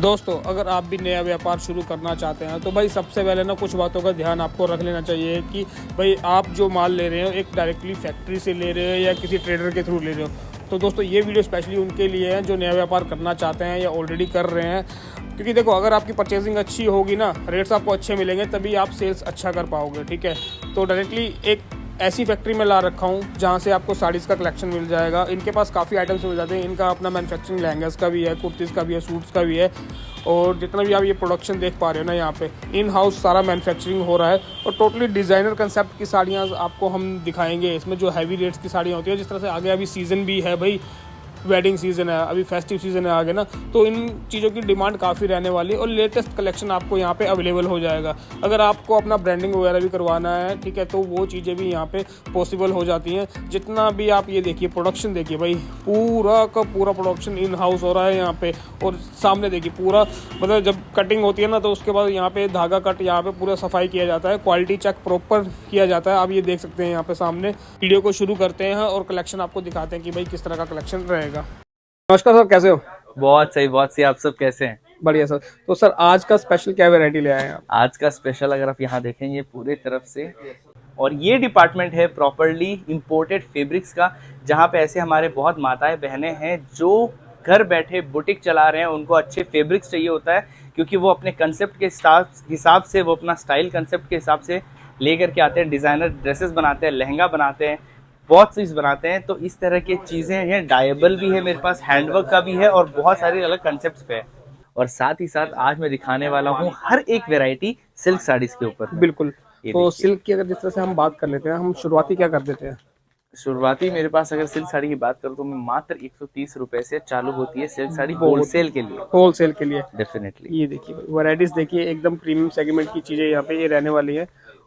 दोस्तों, अगर आप भी नया व्यापार शुरू करना चाहते हैं तो भाई सबसे पहले ना कुछ बातों का ध्यान आपको रख लेना चाहिए कि भाई आप जो माल ले रहे हो एक डायरेक्टली फैक्ट्री से ले रहे हो या किसी ट्रेडर के थ्रू ले रहे हो। तो दोस्तों ये वीडियो स्पेशली उनके लिए है जो नया व्यापार करना चाहते हैं या ऑलरेडी कर रहे हैं। क्योंकि देखो, अगर आपकी परचेजिंग अच्छी होगी ना, रेट्स आपको अच्छे मिलेंगे, तभी आप सेल्स अच्छा कर पाओगे। ठीक है, तो डायरेक्टली एक ऐसी फैक्ट्री में ला रखा हूँ जहाँ से आपको साड़ीज़ का कलेक्शन मिल जाएगा। इनके पास काफ़ी आइटम्स मिल जाते हैं। इनका अपना मैन्युफैक्चरिंग लहंगास का भी है, कुर्तीज़ का भी है, सूट्स का भी है। और जितना भी आप ये प्रोडक्शन देख पा रहे हो ना, यहाँ पे इन हाउस सारा मैन्युफैक्चरिंग हो रहा है और टोटली डिज़ाइनर कंसेप्ट की साड़ियाँ आपको हम दिखाएंगे। इसमें जो हैवी रेट्स की साड़ियाँ होती है, जिस तरह से आगे अभी सीज़न भी है भाई, वेडिंग सीज़न है, अभी फेस्टिव सीज़न है आगे ना, तो इन चीज़ों की डिमांड काफ़ी रहने वाली है और लेटेस्ट कलेक्शन आपको यहाँ पे अवेलेबल हो जाएगा। अगर आपको अपना ब्रांडिंग वगैरह भी करवाना है, ठीक है, तो वो चीज़ें भी यहाँ पे पॉसिबल हो जाती हैं। जितना भी आप ये देखिए प्रोडक्शन देखिए भाई, पूरा का पूरा प्रोडक्शन इन हाउस हो रहा है यहाँ पे। और सामने देखिए पूरा, मतलब जब कटिंग होती है ना, तो उसके बाद यहाँ पे धागा कट, यहाँ पे पूरा सफाई किया जाता है, क्वालिटी चेक प्रॉपर किया जाता है। आप ये देख सकते हैं यहाँ पे सामने। वीडियो को शुरू करते हैं और कलेक्शन आपको दिखाते हैं कि भाई किस तरह का कलेक्शन रहेगा। नमस्कार सर, कैसे हो? बहुत सही। आप सब कैसे हैं? बढ़िया सर। तो सर आज का स्पेशल क्या वैरायटी ले आए हैं आप? आज का स्पेशल अगर आप यहाँ देखेंगे पूरे तरफ से, और ये डिपार्टमेंट है प्रॉपरली इंपोर्टेड फैब्रिक्स का, जहाँ पे ऐसे हमारे बहुत माताएं बहनें हैं जो घर बैठे बुटीक चला रहे हैं। उनको अच्छे फैब्रिक्स चाहिए होता है, क्योंकि वो अपने कंसेप्ट के हिसाब से, वो अपना स्टाइल कंसेप्ट के हिसाब से लेकर के आते हैं। डिज़ाइनर ड्रेसेस बनाते हैं, लहंगा बनाते हैं, बहुत चीज़ बनाते हैं। तो इस तरह की चीज़ें हैं। डायबल भी है मेरे पास, हैंडवर्क का भी है, और बहुत सारे अलग कंसेप्ट्स पे है। और साथ ही साथ आज मैं दिखाने वाला हूँ हर एक वैरायटी सिल्क साड़ीज के ऊपर। बिल्कुल। तो सिल्क की अगर जिस तरह से हम बात कर लेते हैं, हम शुरुआती क्या कर देते हैं? शुरुआती मेरे पास अगर सिल्क साड़ी की बात करूँ तो मैं मात्र 130 रुपए से चालू होती है सिल्क साड़ी, होलसेल के लिए। होलसेल के लिए डेफिनेटली। ये देखिए वैरायटीज देखिए, एकदम प्रीमियम सेगमेंट की चीज़ें यहाँ पे ये रहने वाली है।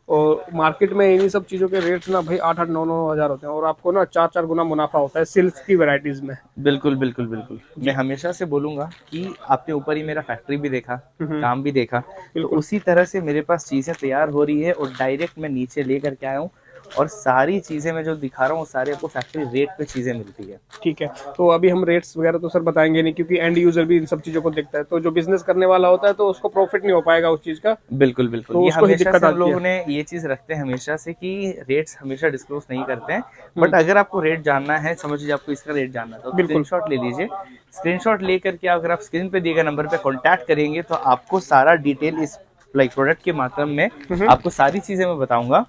और मार्केट में इन्हीं सब चीज़ों के रेट्स ना भाई 8-8, 9-9 हज़ार होते हैं, और आपको ना 4-4 गुना मुनाफा होता है सिल्क की वैरायटीज में। बिल्कुल बिल्कुल बिल्कुल। मैं हमेशा से बोलूंगा कि आपने ऊपर ही मेरा फैक्ट्री भी देखा, काम भी देखा, तो उसी तरह से मेरे पास चीजें तैयार हो रही है और डायरेक्ट मैं नीचे लेकर के आया हूँ। और सारी चीजें मैं जो दिखा रहा हूँ सारी आपको फैक्ट्री रेट पे चीजें मिलती है। ठीक है, तो अभी हम रेट्स वगैरह तो सर बताएंगे नहीं, क्योंकि एंड यूजर भी इन सब चीज़ों को देखता है। तो जो बिजनेस करने वाला होता है तो उसको प्रॉफिट नहीं हो पाएगा उस चीज़ का। बिल्कुल बिल्कुल। तो ये उसको ही हमेशा दिक्कत से हम आती लोगों है। ने ये चीज रखते हैं हमेशा से कि रेट्स हमेशा डिस्क्लोज नहीं करते हैं। बट अगर आपको रेट जानना है, समझ लीजिए आपको इसका रेट जानना है, तो स्क्रीनशॉट ले लीजिए। स्क्रीनशॉट लेकर के अगर आप स्क्रीन पे दिए गए नंबर पे कांटेक्ट करेंगे तो आपको सारा डिटेल इस प्रोडक्ट के माध्यम में आपको सारी चीजें मैं बताऊंगा।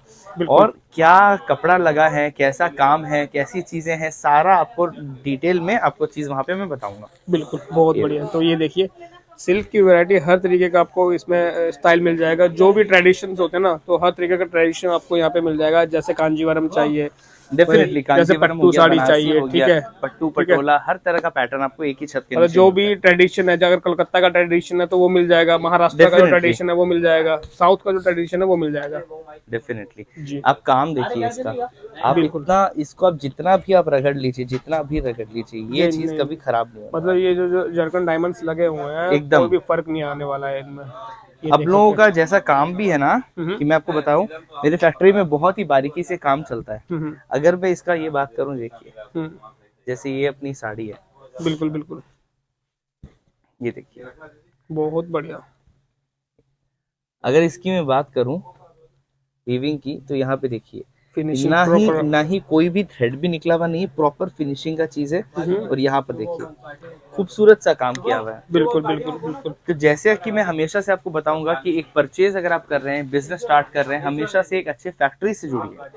और क्या कपड़ा लगा है, कैसा काम है, कैसी चीजें हैं, सारा आपको डिटेल में आपको चीज वहां पे मैं बताऊंगा। बिल्कुल, बहुत बढ़िया। तो ये देखिए सिल्क की वैरायटी, हर तरीके का आपको इसमें स्टाइल मिल जाएगा। जो भी ट्रेडिशंस होते हैं ना, तो हर तरीके का ट्रेडिशन आपको यहाँ पे मिल जाएगा। जैसे कांजीवरम चाहिए, डेफिनेटली जैसे कांजीवरम हो पट्टू गया, साड़ी बनारसी चाहिए, हो ठीक गया, है, पट्टू ठीक है। पटोला, हर तरह का पैटर्न आपको एक ही छत के मतलब नीचे जो मिलता भी है। ट्रेडिशन है, अगर कोलकाता का ट्रेडिशन है तो वो मिल जाएगा, महाराष्ट्र का जो डेफिनेटली ट्रेडिशन है वो मिल जाएगा, साउथ का जो ट्रेडिशन है वो मिल जाएगा डेफिनेटली। जी। आप काम देखिए इसका, आप बिल्कुल। इतना इसको आप जितना भी आप रगड़ लीजिए, जितना भी रगड़ लीजिए, ये ये चीज नहीं, कभी खराब नहीं होगा। मतलब ये जो जरकन डायमंड्स लगे हुए हैं, कोई एकदम। भी फर्क नहीं आने वाला है इनमें। ये अब देख लोगों सकते का जैसा काम भी है ना, हैं। कि मैं आपको बताऊं, मेरे फैक्ट्री में बहुत ही बारीकी से काम चलता है। हम्म। अगर मैं इसका ये बात करूं, देखिए हम्म। जैसे ये अपनी साड़ी है, बिल्कुल बिल्कुल, ये देखिए। बहुत बढ़िया। अगर इसकी मैं बात करूं वीविंग की, तो यहाँ पे देखिए फिनिशिंग ना प्रॉपर। ही कोई भी थ्रेड भी निकला हुआ नहीं, प्रॉपर फिनिशिंग का चीज है। और यहाँ पर देखिए खूबसूरत सा काम किया हुआ है। बिल्कुल बिल्कुल बिल्कुल। तो जैसे कि मैं हमेशा से आपको बताऊंगा कि एक परचेज अगर आप कर रहे हैं, बिजनेस स्टार्ट कर रहे हैं, हमेशा से एक अच्छे फैक्ट्री से जुड़िए।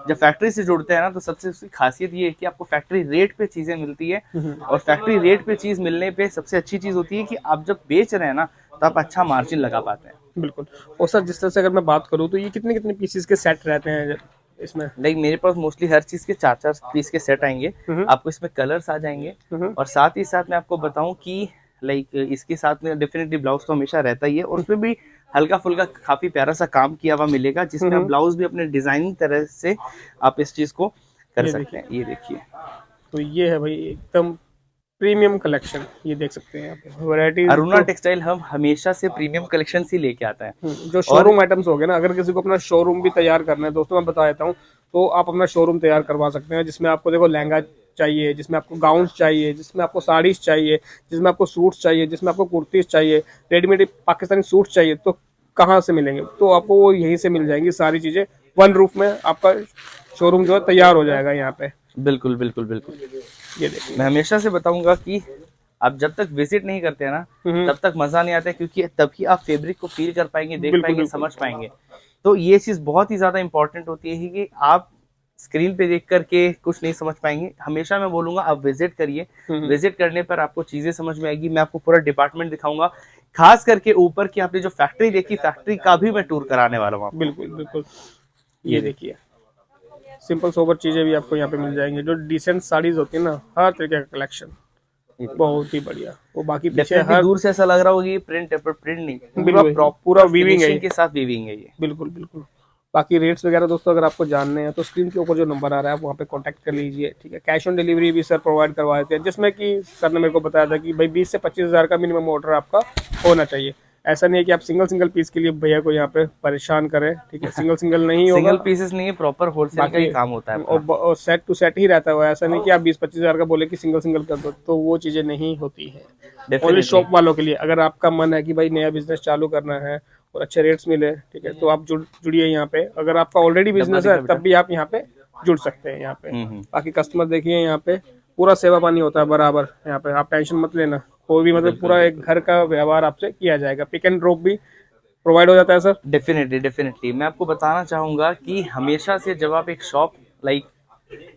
जब फैक्ट्री से जुड़ते हैं ना, तो सबसे उसकी खासियत ये है कि आपको फैक्ट्री रेट पे चीजें मिलती है। और फैक्ट्री रेट पे चीज मिलने पे सबसे अच्छी चीज होती है कि आप जब बेच रहे हैं ना, तो आप अच्छा मार्जिन लगा पाते हैं। बिल्कुल। और सर जिस तरह से अगर मैं बात करूँ तो ये कितने कितने पीसेस के सेट रहते हैं इसमें? लाइक मेरे पास मोस्टली हर चीज के 4-4 पीस के सेट आएंगे। आपको इसमें कलर्स आ जाएंगे। और साथ ही साथ मैं आपको बताऊं कि लाइक इसके साथ में डेफिनेटली ब्लाउज तो हमेशा रहता ही है, और उसमें भी हल्का फुल्का काफी प्यारा सा काम किया हुआ मिलेगा, जिसमें आप ब्लाउज भी अपने डिजाइनिंग तरह से आप इस चीज को कर सकते हैं। ये देखिए, तो ये है भाई एकदम प्रीमियम कलेक्शन, ये देख सकते हैं यहाँ पे वैरायटीज। अरुणा टेक्सटाइल हम हमेशा से प्रीमियम कलेक्शन ही लेके आता है। जो शोरूम आइटम्स हो गए ना, अगर किसी को अपना शोरूम भी तैयार करना है दोस्तों, मैं बता देता हूँ, तो आप अपना शोरूम तैयार करवा सकते हैं, जिसमें आपको देखो लहंगा चाहिए, जिसमें आपको गाउन्स चाहिए, जिसमें आपको साड़ीज चाहिए, जिसमें आपको सूट्स चाहिए, जिसमें आपको कुर्तीज चाहिए, रेडीमेड पाकिस्तानी सूट चाहिए, तो कहाँ से मिलेंगे? तो आपको वो यहीं से मिल जाएंगी सारी चीजें, वन रूफ में आपका शोरूम जो है तैयार हो जाएगा यहाँ पे। बिल्कुल बिल्कुल बिल्कुल। ये देखिए। मैं हमेशा से बताऊंगा कि आप जब तक विजिट नहीं करते हैं ना, तब तक मजा नहीं आता है, क्योंकि तभी आप फैब्रिक को फील कर पाएंगे, देख बिल्कुल पाएंगे, बिल्कुल। समझ पाएंगे। तो ये चीज बहुत ही ज्यादा इंपॉर्टेंट होती है कि आप स्क्रीन पे देख करके कुछ नहीं समझ पाएंगे। हमेशा मैं बोलूंगा आप विजिट करिए, विजिट करने पर आपको चीजें समझ में आएगी। मैं आपको पूरा डिपार्टमेंट दिखाऊंगा, खास करके ऊपर की आपने जो फैक्ट्री देखी, फैक्ट्री का भी मैं टूर कराने वाला हूँ आपको। बिल्कुल बिल्कुल। ये देखिए, सिंपल सोबर चीजें भी आपको यहाँ पे मिल जाएंगी, जो डिसेंट साड़ीज होती है ना, हर तरीके का कलेक्शन बहुत ही बढ़िया। वो बाकी पीछे डेफिनेटली हर दूर से ऐसा लग रहा होगा कि प्रिंट है, पर प्रिंट नहीं, पूरा बिल्कुल प्रॉपर पूरा वीविंग है फिनिशिंग ये। के साथ वीविंग है ये। बिल्कुल बिल्कुल। बाकी रेट्स वगैरह दोस्तों अगर आपको जानने हैं तो स्क्रीन के ऊपर जो नंबर आ रहा है आप वहाँ पे कांटेक्ट कर लीजिए, ठीक है। कैश ऑन डिलीवरी भी सर प्रोवाइड करवा देते हैं, जिसमें कि सर ने मेरे को बताया था कि भाई 20 से 25 हज़ार का मिनिमम ऑर्डर आपका होना चाहिए। ऐसा नहीं है कि आप सिंगल सिंगल पीस के लिए भैया को यहाँ पे परेशान करें, ठीक है। सिंगल सिंगल नहीं होगा, सिंगल पीसेस नहीं है, प्रॉपर होलसेल का ही काम होता है अपना। और सेट टू सेट ही रहता है। ऐसा नहीं कि आप 20-25 हज़ार का बोले कि सिंगल सिंगल कर दो, तो वो चीज़ें नहीं होती है। Only Definitely। शॉप वालों के लिए, अगर आपका मन है कि भाई नया बिजनेस चालू करना है और अच्छे रेट्स मिले, ठीक है, तो आप जुड़िए यहाँ पे। अगर आपका ऑलरेडी बिजनेस है तब भी आप यहाँ पे जुड़ सकते हैं यहाँ पे। बाकी कस्टमर देखिए यहाँ पे पूरा सेवा पानी होता है बराबर यहाँ पे, आप टेंशन मत लेना। कोई भी मतलब पूरा एक घर का व्यवहार आपसे किया जाएगा। पिक एंड ड्रॉप भी प्रोवाइड हो जाता है सर। Definitely definitely. मैं आपको बताना चाहूंगा कि हमेशा से जब आप एक शॉप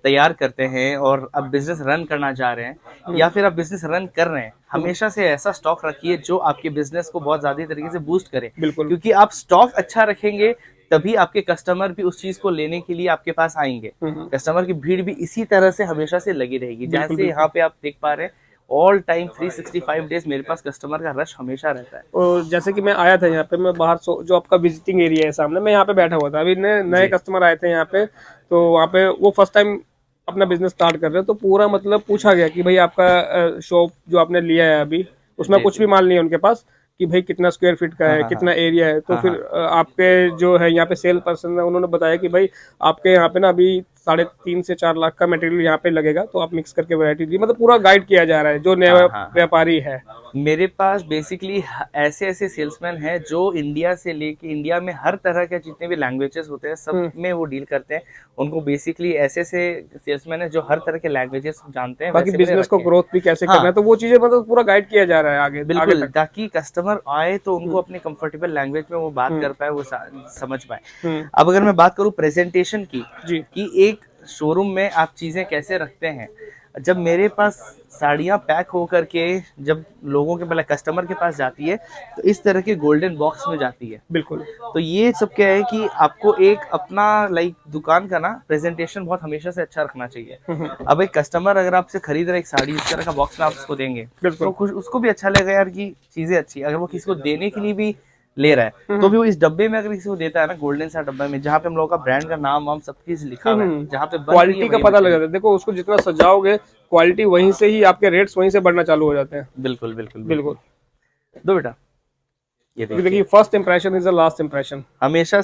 तैयार करते हैं और अब बिजनेस रन करना चाह रहे हैं, या फिर आप बिजनेस रन कर रहे हैं, हमेशा से ऐसा स्टॉक रखिए जो आपके बिजनेस को बहुत ज्यादा तरीके से बूस्ट करे। बिल्कुल। क्योंकि आप स्टॉक अच्छा रखेंगे तभी आपके कस्टमर भी उस चीज को लेने के लिए आपके पास आएंगे। कस्टमर की भीड़ भी इसी तरह से हमेशा से लगी रहेगी। जैसे यहाँ पे आप देख पा रहे हैं, ऑल टाइम 365 डेज मेरे पास कस्टमर का रश हमेशा रहता है। और जैसे कि मैं आया था यहाँ पे, मैं बाहर जो आपका विजिटिंग एरिया है सामने, मैं यहाँ पे बैठा हुआ था। अभी नए कस्टमर आए थे यहाँ पे, तो वहाँ पे वो फर्स्ट टाइम अपना बिजनेस स्टार्ट कर रहे हैं, तो पूरा मतलब पूछा गया कि भाई आपका शॉप जो आपने लिया है अभी, उसमें कुछ भी माल नहीं है उनके पास, कि भाई कितना स्क्वायर फीट का है, कितना एरिया है। तो फिर आपके जो है यहाँ पे सेल पर्सन है, उन्होंने बताया कि भाई आपके यहाँ पे ना अभी 3.5 से 4 लाख का मटेरियल यहाँ पे लगेगा, तो आप मिक्स करके वैरायटी दी। मतलब पूरा गाइड किया जा रहा है जो नया व्यापारी है। मेरे पास बेसिकली ऐसे ऐसे सेल्समैन हैं जो इंडिया से लेके, इंडिया में हर तरह के जितने भी लैंग्वेजेस होते हैं सब में वो डील करते हैं। उनको बेसिकली ऐसे ऐसे सेल्समैन है जो हर तरह के लैंग्वेजेस जानते हैं। बाकी बिजनेस को ग्रोथ भी कैसे करना है, तो वो चीजें मतलब पूरा गाइड किया जा रहा है आगे। बिल्कुल, ताकि कस्टमर आए तो उनको अपने कंफर्टेबल लैंग्वेज में वो बात कर पाए, वो समझ पाए। अब अगर मैं बात करूं प्रेजेंटेशन की, कि एक शोरूम में आप चीजें कैसे रखते हैं, जब मेरे पास साड़ियां पैक होकर के जब लोगों के मतलब कस्टमर के पास जाती है, तो इस तरह के गोल्डन बॉक्स में जाती है। बिल्कुल। तो ये सब क्या है कि आपको एक अपना दुकान का ना प्रेजेंटेशन बहुत हमेशा से अच्छा रखना चाहिए। अब एक कस्टमर अगर आपसे खरीद रहा है एक साड़ी, इस तरह का बॉक्स में आप उसको देंगे तो कुछ उसको भी अच्छा लगेगा यार कि चीजें अच्छी। अगर वो किसी को देने के लिए भी ले रहा है तो भी वो इस डब्बे में अगर किसी को देता है ना, गोल्डन सा डब्बा में, जहाँ पे हम लोगों का ब्रांड का नाम वाम सब चीज लिखा हुआ है, जहाँ पे क्वालिटी का पता लग जाता है। देखो उसको जितना सजाओगे क्वालिटी वहीं से ही आपके रेट्स वहीं से बढ़ना चालू हो जाते हैं। बिल्कुल बिल्कुल बिल्कुल। दो बेटा, ये देखिए first impression is the last impression. हमेशा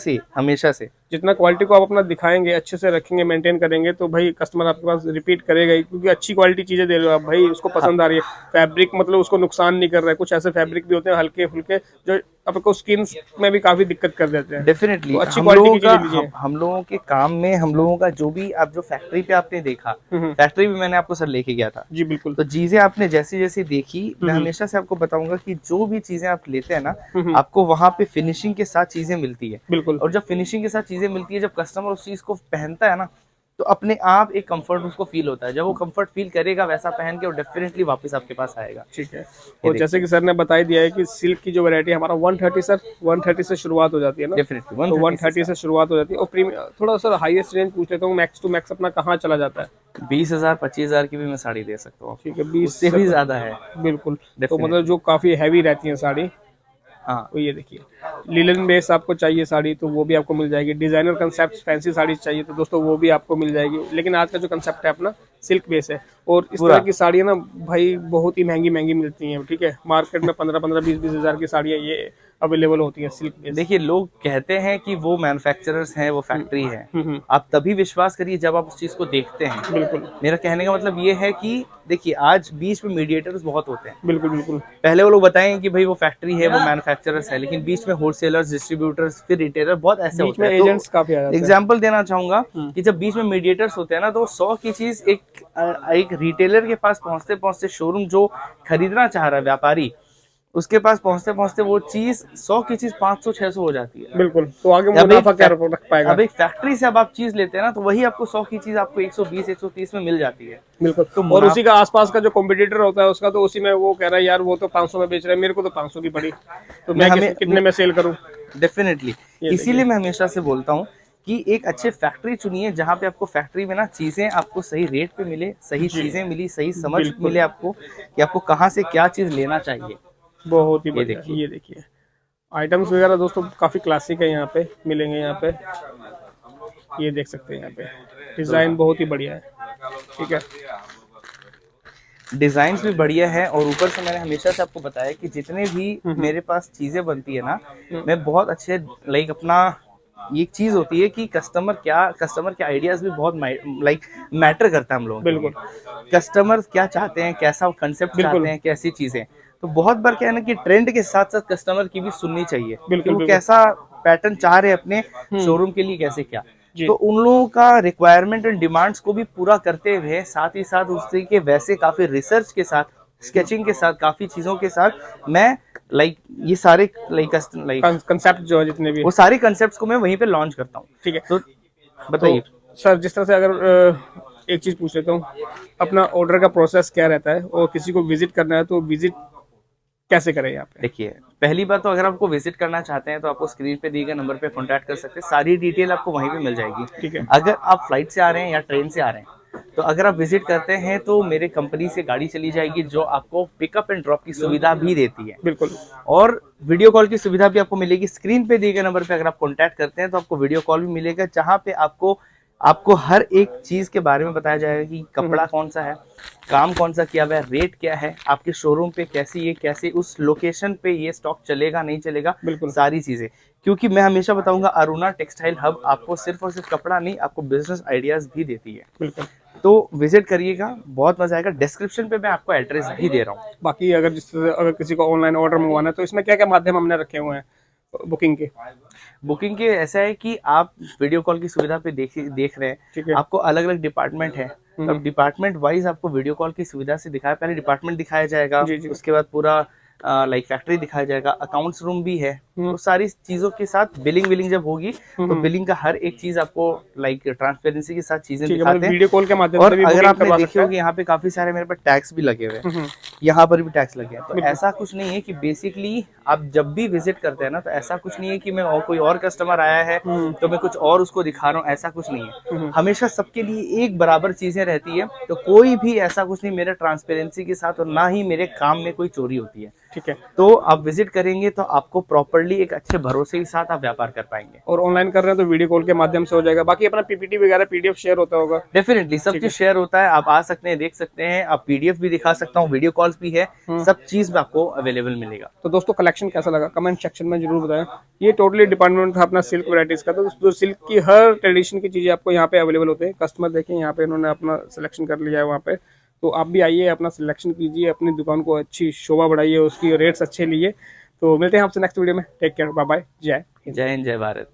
से जितना क्वालिटी को आप अपना दिखाएंगे, अच्छे से रखेंगे, मेंटेन करेंगे, तो भाई कस्टमर आपके पास रिपीट करेगा ही, क्योंकि अच्छी क्वालिटी चीजें दे रहे हो आप, भाई उसको पसंद आ रही है। फैब्रिक मतलब उसको नुकसान नहीं कर रहा है। कुछ ऐसे फैब्रिक भी होते हैं हल्के फुल्के जो आपको स्किन में भी काफी दिक्कत कर देते हैं। डेफिनेटली तो अच्छी क्वालिटी की चीजें लीजिए। हम लोगों के काम में, हम लोगों का जो भी आप जो फैक्ट्री पे आपने देखा, फैक्ट्री भी मैंने आपको सर लेके गया था जी। बिल्कुल। तो चीजें आपने जैसी जैसी देखी, मैं हमेशा से आपको बताऊंगा कि जो भी चीजें आप लेते हैं ना, आपको वहां पे फिनिशिंग के साथ चीजें मिलती है। बिल्कुल। और जब फिनिशिंग के साथ चीजें मिलती है, जब कस्टमर उस चीज को पहनता है ना, तो अपने आप एक कंफर्ट उसको फील होता है। जब वो कंफर्ट फील करेगा वैसा पहन के, वो डेफिनेटली वापस आपके पास आएगा। ठीक है। और जैसे कि सर ने बता दिया है कि सिल्क की जो वैरायटी हमारा 130 सर 130 से शुरुआत हो जाती है ना। डेफिनेटली तो 130 से शुरुआत हो जाती है। और प्रीमियम थोड़ा सर हाईएस्ट रेंज पूछ लेता हूँ, मैक्स टू मैक्स अपना कहाँ चला जाता है? 20,000 25,000 की भी मैं साड़ी दे सकता हूँ। ठीक है, 20 से भी ज्यादा है। बिल्कुल। तो मतलब जो काफी हैवी रहती है साड़ी, हाँ, तो ये देखिए लिलन बेस आपको चाहिए साड़ी, तो वो भी आपको मिल जाएगी। डिजाइनर कंसेप्ट फैंसी साड़ी चाहिए तो दोस्तों वो भी आपको मिल जाएगी। लेकिन आज का जो कंसेप्ट है अपना सिल्क बेस है। और इस तरह की साड़ियाँ ना भाई बहुत ही महंगी महंगी मिलती हैं, ठीक है। मार्केट में 15-15 20-20 हज़ार की साड़ियाँ ये अवेलेबल होती है सिल्क बेस। देखिए, लोग कहते हैं कि वो मैन्युफैक्चरर्स हैं, वो फैक्ट्री है। आप तभी विश्वास करिए जब आप उस चीज को देखते हैं। बिल्कुल मेरा कहने का मतलब ये है कि देखिए, आज बीच में मीडिएटर्स बहुत होते हैं। बिल्कुल बिल्कुल पहले वो लोग बताएंगे कि भाई वो फैक्ट्री है, वो मैन्युफैक्चरर्स है, लेकिन बीच में होलसेलर्स, डिस्ट्रीब्यूटर्स, फिर रिटेलर बहुत ऐसे बीच होते में हैं। एजेंट्स तो काफी आ जाते हैं। एग्जाम्पल देना चाहूंगा कि जब बीच में मीडिएटर्स होते हैं ना, तो 100 की चीज एक रिटेलर के पास पहुंचते पहुंचते, शोरूम जो खरीदना चाह रहा है, व्यापारी, उसके पास पहुंचते पहुंचते वो चीज 100 की चीज 500-600 हो जाती है। बिल्कुल, तो आगे अब मुनाफा क्या रख पाएगा। अब एक फैक्ट्री से अब आप चीज लेते हैं ना, तो वही आपको 100 की चीज आपको 120-130 में मिल जाती है। बिल्कुल, तो और उसी मुनाफा का आसपास का जो कॉम्पिटिटर होता है उसका तो उसी में वो कह रहा है यार वो तो 500 में बेच रहा है, मेरे को तो 500 की पड़ी, तो मैं हमें कितने में सेल करूं। डेफिनेटली, ये इसीलिए देखिए, मैं हमेशा से बोलता हूँ कि एक अच्छे फैक्ट्री चुनिए जहाँ पे आपको फैक्ट्री में ना चीजें आपको सही रेट पे मिले, सही जी चीजें मिली, सही समझ बिल्कुल, मिले आपको कि आपको कहाँ से क्या चीज लेना चाहिए। बहुत ही ये बढ़िया। देखिए, ये देखिए आइटम्स वगैरह दोस्तों काफी क्लासिक है, यहाँ पे मिलेंगे। यहाँ पे ये देख सकते हैं, यहाँ पे डिजाइन बहुत ही बढ़िया है। ठीक है, डिजाइन भी बढ़िया है, और ऊपर से मैंने हमेशा से आपको बताया कि जितने भी मेरे पास चीजें बनती है ना, मैं बहुत अच्छे लाइक अपना, ये एक चीज होती है कि कस्टमर के आइडियाज भी बहुत लाइक मैटर करता है हम लोगों के बिल्कुल लिए। कस्टमर क्या चाहते हैं, कैसा कंसेप्ट बिल्कुल चाहते हैं, कैसी चीजें। तो बहुत बार क्या है ना कि ट्रेंड के साथ साथ कस्टमर की भी सुननी चाहिए कि बिल्कुल वो बिल्कुल। कैसा पैटर्न चाह रहे हैं अपने हम्म, शोरूम के लिए, कैसे क्या। जी तो उन लोगों का रिक्वायरमेंट एंड डिमांड्स को भी पूरा करते हुए, साथ ही साथ उसी के वैसे काफी रिसर्च के साथ, स्केचिंग के साथ, काफी चीजों के साथ मैं लाइक ये सारे लाइक कंसेप्ट जो है जितने भी। वो सारे कंसेप्ट्स को मैं वहीं पे लॉन्च करता हूँ। ठीक है, तो तो बताइए। सर जिस तरह से अगर एक चीज पूछ लेता हूँ, अपना ऑर्डर का प्रोसेस क्या रहता है, और किसी को विजिट करना है तो विजिट कैसे करें यहाँ पे। देखिए, पहली बात तो अगर आपको विजिट करना चाहते हैं तो आपको स्क्रीन पे दिए गए नंबर पे कांटेक्ट कर सकते हैं, सारी डिटेल आपको वहीं पे मिल जाएगी। ठीक है, अगर आप फ्लाइट से आ रहे हैं या ट्रेन से आ रहे हैं, तो अगर आप विजिट करते हैं तो मेरे कंपनी से गाड़ी चली जाएगी जो आपको पिकअप एंड ड्रॉप की सुविधा भी देती है, बिल्कुल और वीडियो कॉल की सुविधा भी आपको मिलेगी। स्क्रीन पे दिए गए नंबर पे अगर आप कांटेक्ट करते हैं तो आपको वीडियो कॉल भी मिलेगा, जहां पे आपको हर एक चीज के बारे में बताया जाएगा कि कपड़ा कौन सा है, काम कौन सा किया हुआ है, रेट क्या है, आपके शोरूम पे कैसे उस लोकेशन पे ये स्टॉक चलेगा, नहीं चलेगा, बिल्कुल सारी चीजें। क्योंकि मैं हमेशा बताऊंगा, अरुणा टेक्सटाइल हब आपको सिर्फ और सिर्फ कपड़ा नहीं, आपको बिजनेस आइडियाज भी देती है। बिल्कुल। तो विजिट करिएगा, बहुत मजा आएगा। डिस्क्रिप्शन पे मैं आपको एड्रेस भी दे रहा हूँ। बाकी अगर अगर किसी को ऑनलाइन ऑर्डर मंगवाना है तो इसमें क्या क्या माध्यम हमने रखे हुए हैं बुकिंग के। बुकिंग के ऐसा है कि आप वीडियो कॉल की सुविधा पे देख रहे ठीक हैं, है, आपको अलग अलग डिपार्टमेंट है, तो डिपार्टमेंट वाइज आपको वीडियो कॉल की सुविधा से दिखाया, पहले डिपार्टमेंट दिखाया जाएगा, जी जी। उसके बाद पूरा लाइक फैक्ट्री दिखाया जाएगा, अकाउंट्स रूम भी है। तो सारी चीजों के साथ बिलिंग जब होगी तो बिलिंग का हर एक चीज आपको लाइक ट्रांसपेरेंसी के साथ चीजें ठीक है, मतलब दिखाते हैं। वीडियो कॉल के माध्यम और से भी अगर बुकिंग आपने करवा देखे सकते हैं। होंगे यहाँ पे काफी सारे मेरे पास टैक्स भी लगे हुए हैं, यहाँ पर भी टैक्स लगे हैं। तो ऐसा कुछ नहीं है कि बेसिकली आप जब भी विजिट करते हैं ना, तो ऐसा कुछ नहीं है कि मैं और कोई और कस्टमर आया है तो मैं कुछ और उसको दिखा रहा हूँ, ऐसा कुछ नहीं है। हमेशा सबके लिए एक बराबर चीजें रहती है, तो कोई भी ऐसा कुछ नहीं मेरे ट्रांसपेरेंसी के साथ, और ना ही मेरे काम में कोई चोरी होती है। ठीक है, तो आप विजिट करेंगे तो आपको प्रॉपर्ली एक अच्छे भरोसे के साथ आप व्यापार कर पाएंगे। और ऑनलाइन कर रहे हैं तो वीडियो कॉल के माध्यम से हो जाएगा। बाकी अपना पीपीटी वगैरह पीडीएफ शेयर होता होगा। डेफिनेटली सब चीज शेयर होता है, आप आ सकते हैं, देख सकते हैं, आप पीडीएफ भी दिखा सकता हूँ, वीडियो कॉल्स भी है, सब चीज में आपको अवेलेबल मिलेगा। तो दोस्तों कलेक्शन कैसा लगा कमेंट सेक्शन में जरूर बताएं। ये टोटली डिपार्टमेंट था अपना सिल्क वैरायटीज का। तो जो सिल्क की हर ट्रेडिशन की चीजें आपको यहाँ पे अवेलेबल होते हैं। कस्टमर देखिए यहाँ पे इन्होंने अपना सिलेक्शन कर लिया है वहाँ पे। तो आप भी आइए, अपना सिलेक्शन कीजिए, अपनी दुकान को अच्छी शोभा बढ़ाइए, उसकी रेट्स अच्छे लिए। तो मिलते हैं आपसे नेक्स्ट वीडियो में। टेक केयर, बाय बाय, जय हिंद। जय हिंद, जय भारत।